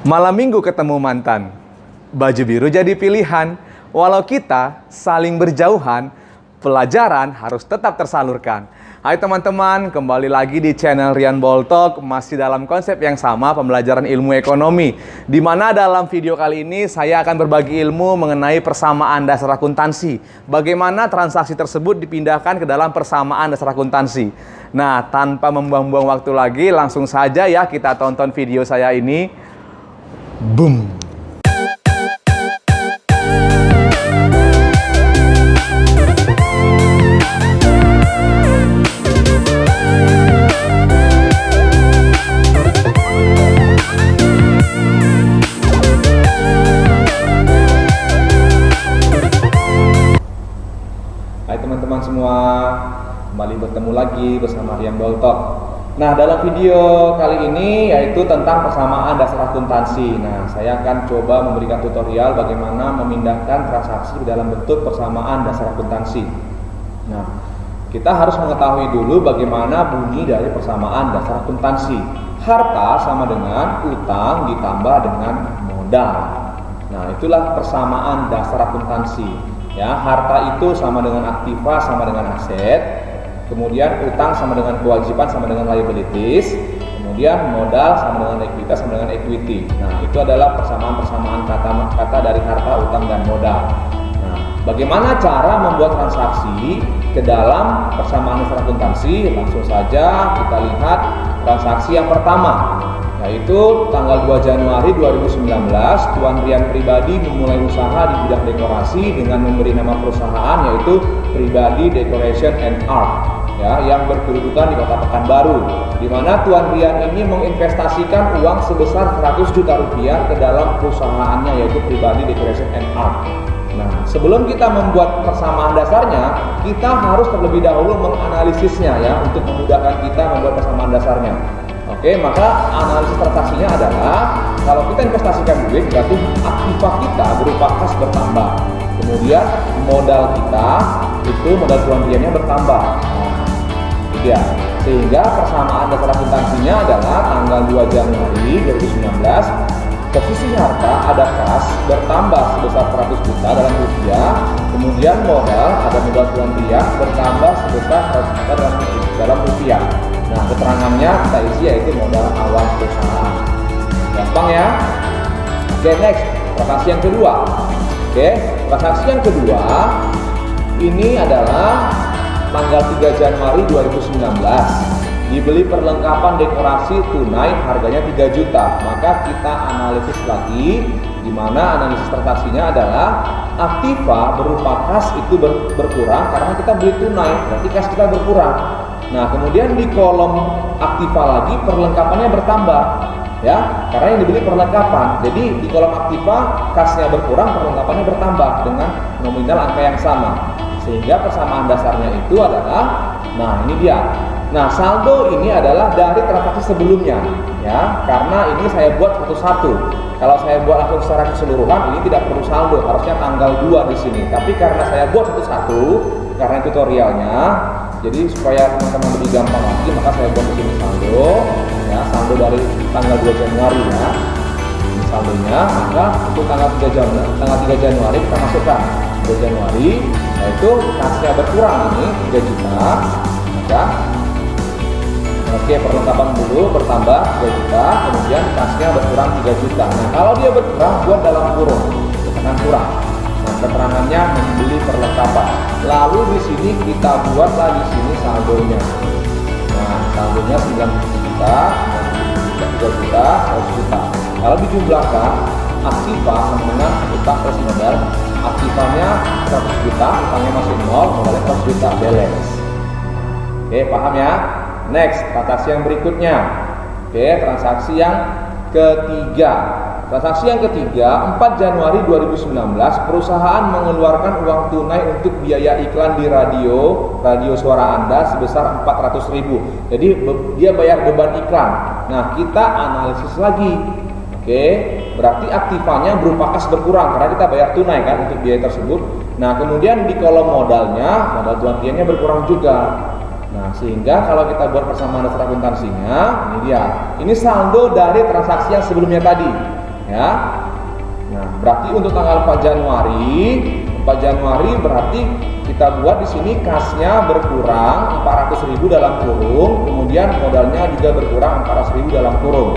Malam minggu ketemu mantan, baju biru jadi pilihan. Walau kita saling berjauhan, pelajaran harus tetap tersalurkan. Hai teman-teman, kembali lagi di channel Rian Boltok, masih dalam konsep yang sama, pembelajaran ilmu ekonomi. Di mana dalam video kali ini saya akan berbagi ilmu mengenai persamaan dasar akuntansi. Bagaimana transaksi tersebut dipindahkan ke dalam persamaan dasar akuntansi. Nah, tanpa membuang-buang waktu lagi, langsung saja ya kita tonton video saya ini. Boom. Hai teman-teman semua, kembali bertemu lagi bersama Rian Boltok. Nah, dalam video kali ini yaitu tentang persamaan dasar akuntansi. Nah, saya akan coba memberikan tutorial bagaimana memindahkan transaksi dalam bentuk persamaan dasar akuntansi. Nah, kita harus mengetahui dulu bagaimana bunyi dari persamaan dasar akuntansi. Harta sama dengan utang ditambah dengan modal. Nah, itulah persamaan dasar akuntansi. Ya, harta itu sama dengan aktiva sama dengan aset. Kemudian utang sama dengan kewajiban sama dengan liabilities. Kemudian modal sama dengan ekuitas sama dengan equity. Nah, itu adalah persamaan-persamaan kata dari harta, utang, dan modal. Nah, bagaimana cara membuat transaksi ke dalam persamaan dasar akuntansi? Langsung saja kita lihat transaksi yang pertama, yaitu tanggal 2 Januari 2019, Tuan Rian pribadi memulai usaha di bidang dekorasi dengan memberi nama perusahaan yaitu Pribadi Decoration and Art. Ya, yang berkedudukan di Kota Pekanbaru, di mana Tuan Rian ini menginvestasikan uang sebesar 100 juta rupiah ke dalam perusahaannya yaitu Pribadi Decoration and Art. Nah, sebelum kita membuat persamaan dasarnya, kita harus terlebih dahulu menganalisisnya ya, untuk memudahkan kita membuat persamaan dasarnya. Oke, maka analisis transaksinya adalah kalau kita investasikan duit, berarti aktiva kita berupa kas bertambah. Kemudian modal kita itu modal Tuan Riannya bertambah. Ya, sehingga persamaan dasar akuntansinya adalah tanggal 2 Januari 2019, posisi harta ada kas bertambah sebesar 100 juta dalam rupiah, kemudian modal ada modal Tuan Rian bertambah sebesar 100 juta dalam rupiah. Nah, keterangannya kita isi yaitu modal awal perusahaan. Gampang ya. Oke, next, transaksi yang kedua. Oke, transaksi yang kedua ini adalah tanggal 3 Januari 2019, dibeli perlengkapan dekorasi tunai harganya 3 juta. Maka kita analisis lagi, di mana analisis transaksinya adalah aktiva berupa kas itu berkurang karena kita beli tunai, berarti kas kita berkurang. Nah, kemudian di kolom aktiva lagi perlengkapannya bertambah, ya, karena yang dibeli perlengkapan. Jadi di kolom aktiva kasnya berkurang, perlengkapannya bertambah dengan nominal angka yang sama. Sehingga persamaan dasarnya itu adalah, nah ini dia. Nah, saldo ini adalah dari transaksi sebelumnya, ya, karena ini saya buat satu-satu. Kalau saya buat langsung secara keseluruhan, ini tidak perlu saldo, harusnya tanggal 2 di sini. Tapi karena saya buat satu-satu, karena tutorialnya, jadi supaya teman-teman lebih gampang lagi, maka saya buat di sini saldo, ya, saldo dari tanggal 2 Januari ya. Ini saldonya, maka untuk tanggal 3 Januari kita masukkan 2 Januari, yaitu kasnya berkurang ini 3 juta, maka oke, perlengkapan dulu bertambah 3 juta, kemudian kasnya berkurang 3 juta. Nah, kalau dia berkurang, buat dalam kurung, tekan kurang. Nah, keterangannya membeli perlengkapan. Lalu di sini kita buatlah di sini saldonya. Nah, saldonya 9 juta, 3 juta, 100 juta. Kalau dijumlahkan, aktiva sama dengan utang plus modal. Aktivanya 100 juta, utangnya masih 0, modalnya 100 juta, balance. Oke, paham ya? Next, transaksi yang berikutnya. Oke, transaksi yang ketiga. Transaksi yang ketiga, 4 Januari 2019, perusahaan mengeluarkan uang tunai untuk biaya iklan di radio suara Anda sebesar 400.000. Jadi dia bayar beban iklan. Nah, kita analisis lagi. Oke, berarti aktivanya berupa kas berkurang karena kita bayar tunai kan untuk biaya tersebut. Nah, kemudian di kolom modalnya, modal Tuan Riannya berkurang juga. Nah, sehingga kalau kita buat persamaan dasar akuntansinya, ini dia. Ini saldo dari transaksi yang sebelumnya tadi. ya. Nah, berarti untuk tanggal 4 Januari berarti kita buat di sini kasnya berkurang 400.000 dalam kurung, kemudian modalnya juga berkurang 400.000 dalam kurung.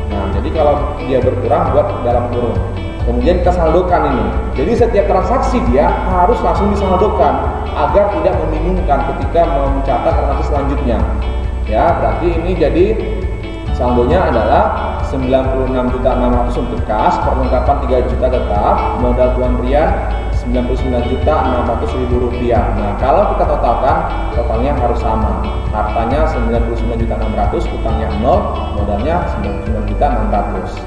Nah, jadi kalau dia berkurang buat dalam kurung. Kemudian kita saldokan ini. Jadi setiap transaksi dia harus langsung disaldokan agar tidak membingungkan ketika mencatat transaksi selanjutnya. Ya, berarti ini jadi saldonya adalah 96.600.000 untuk kas, perlengkapan 3 juta tetap, modal tuan Rian 99.600.000 rupiah. Nah, kalau kita totalkan, totalnya harus sama. Hartanya 99.600.000, utangnya 0, modalnya 99.600.000.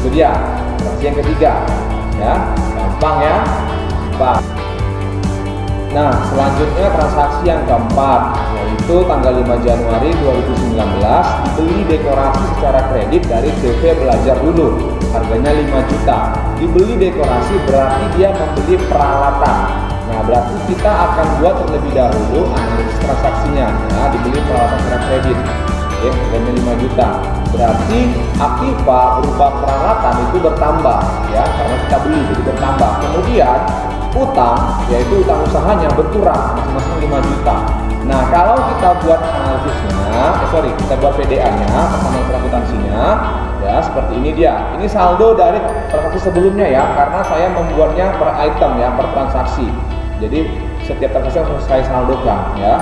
Itu dia transaksi yang ketiga, ya, gampang ya, Pak. Nah, selanjutnya transaksi yang keempat, yaitu tanggal 5 Januari 2019 dibeli dekorasi secara kredit dari CV Belajar Dulu, harganya 5 juta. Dibeli dekorasi berarti dia membeli peralatan. Nah, berarti kita akan buat terlebih dahulu analisis transaksinya. Nah, dibeli peralatan secara kredit, oke, harganya 5 juta. Berarti aktiva berupa peralatan itu bertambah, ya, karena kita beli jadi bertambah. Kemudian utang, yaitu utang usahanya berkurang masing-masing 5 juta. Nah, kalau kita buat analisisnya, kita buat PDA-nya, persamaan akuntansinya, ya seperti ini dia. Ini saldo dari transaksi sebelumnya ya, karena saya membuatnya per item ya, per transaksi. Jadi setiap transaksi harus saya saldokan ya.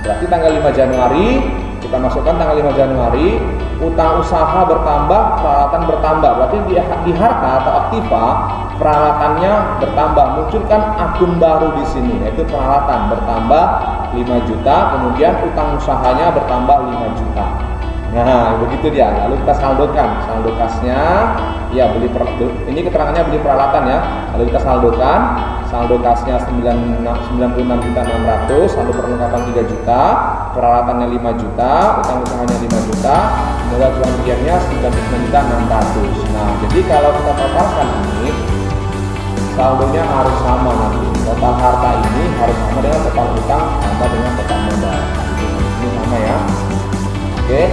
Berarti tanggal 5 Januari kita masukkan tanggal 5 Januari, utang usaha bertambah, peralatan bertambah. Berarti di harta atau aktiva peralatannya bertambah. Munculkan akun baru di sini, yaitu peralatan bertambah 5 juta, kemudian utang usahanya bertambah 5 juta. Nah, begitu dia. Lalu kita saldokan, saldo kasnya, ya ini keterangannya beli peralatan ya. Lalu kita saldokan, saldo kasnya 96.600.000, saldo perlengkapan 3 juta, peralatannya 5 juta, utang usahanya 5 juta, modal tuan Riannya 99.600.000. Nah, jadi kalau kita totalkan ini, saldonya harus sama nanti. Total harta ini harus sama dengan total utang sama dengan total modal. Ini sama ya. Oke,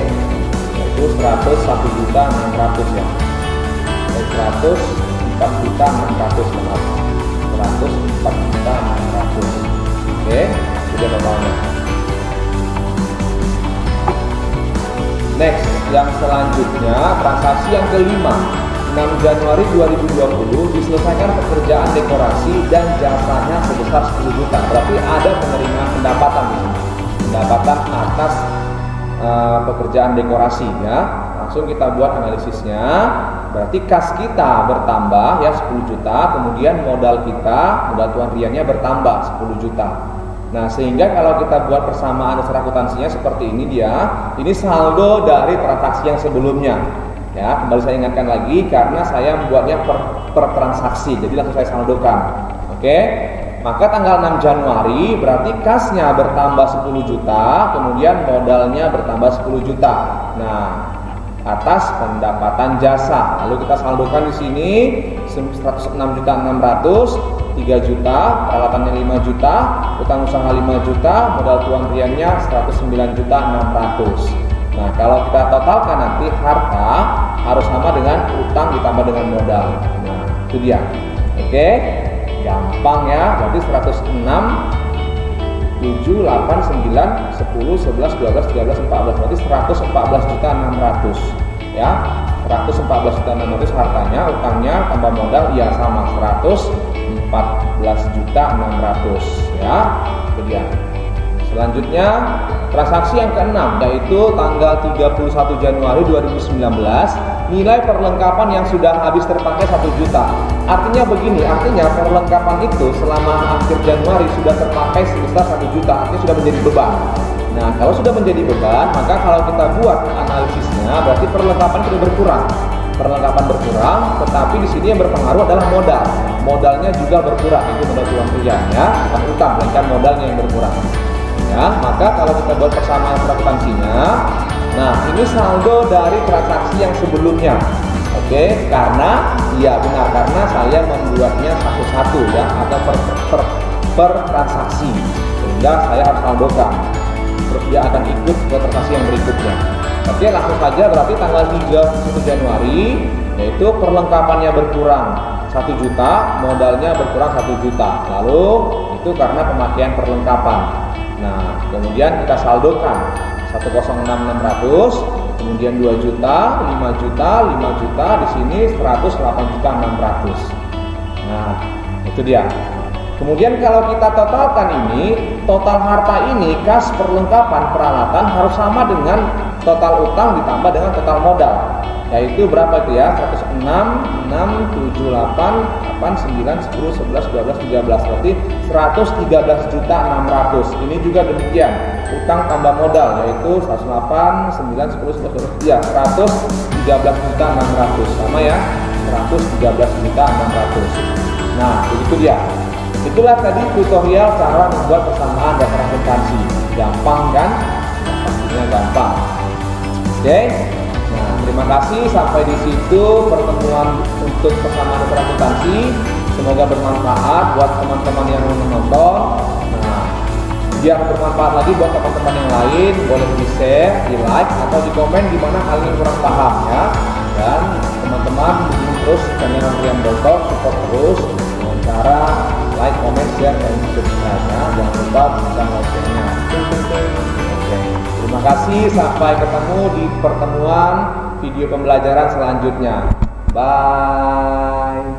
yaitu 101.600.000 ya. 104.600.000 maaf. 104.600.000. Oke, sudah totalnya. Next, yang selanjutnya transaksi yang kelima. 6 Januari 2020 diselesaikan pekerjaan dekorasi dan jasanya sebesar 10 juta. Berarti ada penerimaan pendapatan di sini. Pendapatan atas pekerjaan dekorasi ya. Langsung kita buat analisisnya. Berarti kas kita bertambah ya 10 juta, kemudian modal tuan Riannya bertambah 10 juta. Nah, sehingga kalau kita buat persamaan dasar akuntansinya seperti ini dia. Ini saldo dari transaksi yang sebelumnya. Ya, kembali saya ingatkan lagi karena saya membuatnya per transaksi, jadi langsung saya saldokan. Oke, maka tanggal 6 Januari berarti kasnya bertambah 10 juta, kemudian modalnya bertambah 10 juta. Nah, atas pendapatan jasa, lalu kita saldokan di sini 106.600.000, 3 juta, peralatannya 5 juta, utang usaha 5 juta, modal tuan Riannya 109.600.000. Nah, kalau kita totalkan nanti harta harus sama dengan utang ditambah dengan modal. Nah, itu dia. Oke, gampang ya. Berarti 106, 7, 8, 9, 10, 11, 12, 13, 14. Berarti 114.600.000 ya. 114.600.000 hartanya, utangnya tambah modal ya sama 114.600.000 ya. Itu dia. Selanjutnya transaksi yang keenam, yaitu tanggal 31 Januari 2019, nilai perlengkapan yang sudah habis terpakai 1 juta. Artinya begini, artinya perlengkapan itu selama akhir Januari sudah terpakai sebesar 1 juta, artinya sudah menjadi beban. Nah, kalau sudah menjadi beban, maka kalau kita buat analisisnya berarti perlengkapan sudah berkurang. Perlengkapan berkurang, tetapi di sini yang berpengaruh adalah modal. Modalnya juga berkurang, itu modal tuan Rian ya, bukan utang, melainkan modalnya yang berkurang. Ya, maka kalau kita buat persamaan akuntansinya, nah ini saldo dari transaksi yang sebelumnya. Oke, karena iya benar, karena saya membuatnya satu-satu ya, atau per transaksi, sehingga saya harus saldokan. Terus dia akan ikut ke transaksi yang berikutnya. Oke, langsung saja berarti tanggal 31 Januari yaitu perlengkapannya berkurang 1 juta, modalnya berkurang 1 juta. Lalu itu karena pemakaian perlengkapan. Nah, kemudian kita saldokan 106.600, kemudian 2 juta, 5 juta, 5 juta, di sini 108.600. Nah, itu dia. Kemudian kalau kita totalkan ini, total harta ini kas perlengkapan peralatan harus sama dengan total utang ditambah dengan total modal. Yaitu berapa itu ya? 106, 6, 7, 8, 8, 9, 10, 11, 12, 13. Berarti 113.600. Ini juga demikian. Utang tambah modal yaitu 108, 9, 10, 11, 12. Ya, 113.600. Sama ya. 113.600. Nah, begitu dia. Itulah tadi tutorial cara membuat persamaan dasar akuntansi. Gampang kan? Pastinya gampang. Oke. Nah, terima kasih sampai di situ pertemuan untuk persamaan dasar akuntansi. Semoga bermanfaat buat teman-teman yang menonton. Nah, biar bermanfaat lagi buat teman-teman yang lain, boleh di-share, di-like atau di-komen di mana kalian kurang paham ya. Dan teman-teman terus channel Rian Boltok support terus dengan cara like, comment, share, dan subscribe ya. Jangan lupa tekan loncengnya. Oke. Terima kasih, sampai ketemu di pertemuan video pembelajaran selanjutnya. Bye.